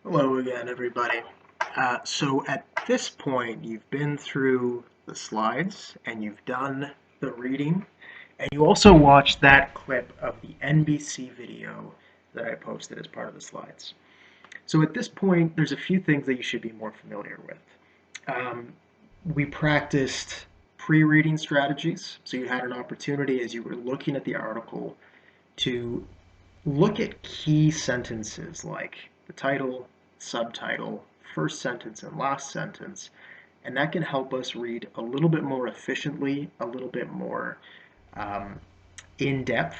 Hello again, everybody. So at this point, you've been through the slides and you've done the reading, and you also watched that clip of the NBC video that I posted as part of the slides. So at this point, there's a few things that you should be more familiar with. We practiced pre-reading strategies, so you had an opportunity as you were looking at the article to look at key sentences like the title, subtitle, first sentence, and last sentence, and that can help us read a little bit more efficiently, a little bit more um, in depth,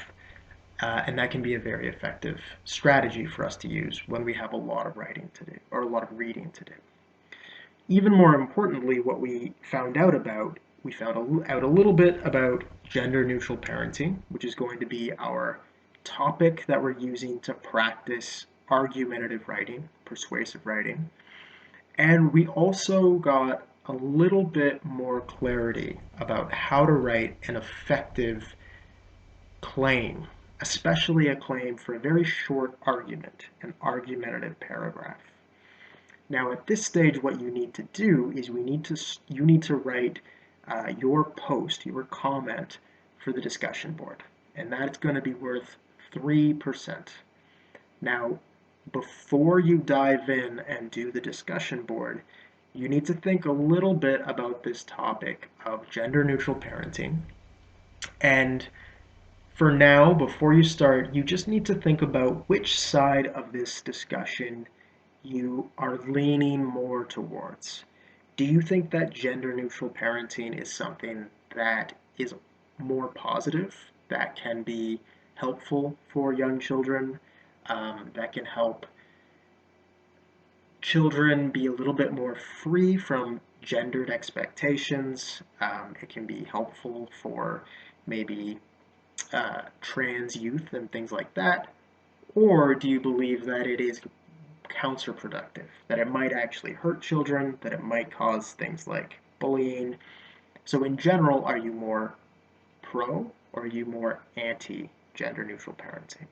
and that can be a very effective strategy for us to use when we have a lot of writing to do or a lot of reading to do. Even more importantly, what we found out a little bit about gender neutral parenting, which is going to be our topic that we're using to practice argumentative writing, persuasive writing. And we also got a little bit more clarity about how to write an effective claim, especially a claim for a very short argument, an argumentative paragraph. Now, at this stage, what you need to do is you need to write your post, your comment for the discussion board, and that's going to be worth 3%. Now, before you dive in and do the discussion board, you need to think a little bit about this topic of gender neutral parenting. And for now, before you start, you just need to think about which side of this discussion you are leaning more towards. Do you think that gender neutral parenting is something that is more positive, that can be helpful for young children, that can help children be a little bit more free from gendered expectations? It can be helpful for maybe trans youth and things like that? Or do you believe that it is counterproductive, that it might actually hurt children, that it might cause things like bullying? So, in general, are you more pro or are you more anti gender neutral parenting?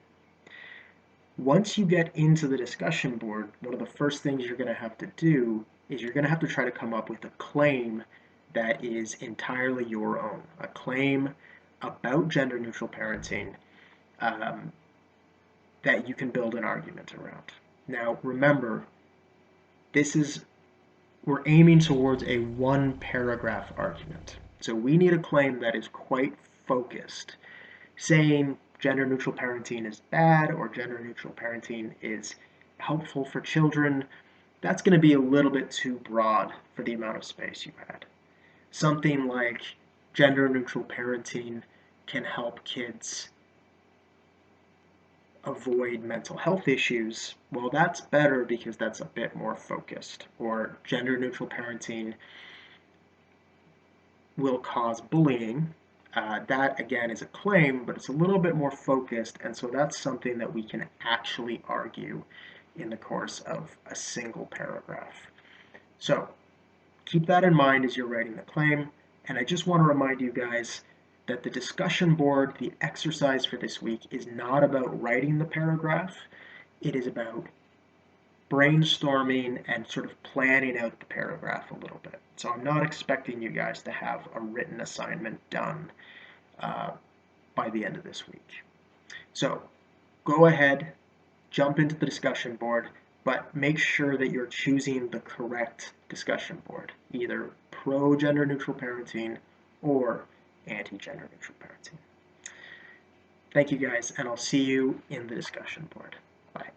Once you get into the discussion board, one of the first things you're going to have to do is you're going to have to try to come up with a claim that is entirely your own, a claim about gender neutral parenting um, that you can build an argument around. Now, remember, this is we're aiming towards a one paragraph argument. So we need a claim that is quite focused, saying gender neutral parenting is bad or gender neutral parenting is helpful for children. That's going to be a little bit too broad for the amount of space you had. Something like gender neutral parenting can help kids avoid mental health issues, well, that's better because that's a bit more focused. Or gender neutral parenting will cause bullying. That again is a claim, but it's a little bit more focused, and so that's something that we can actually argue in the course of a single paragraph. So keep that in mind as you're writing the claim, and I just want to remind you guys that the discussion board, the exercise for this week, is not about writing the paragraph. It is about brainstorming and sort of planning out the paragraph a little bit. So I'm not expecting you guys to have a written assignment done uh, by the end of this week. So go ahead, jump into the discussion board, but make sure that you're choosing the correct discussion board, either pro gender neutral parenting or anti gender neutral parenting. Thank you guys, and I'll see you in the discussion board. Bye.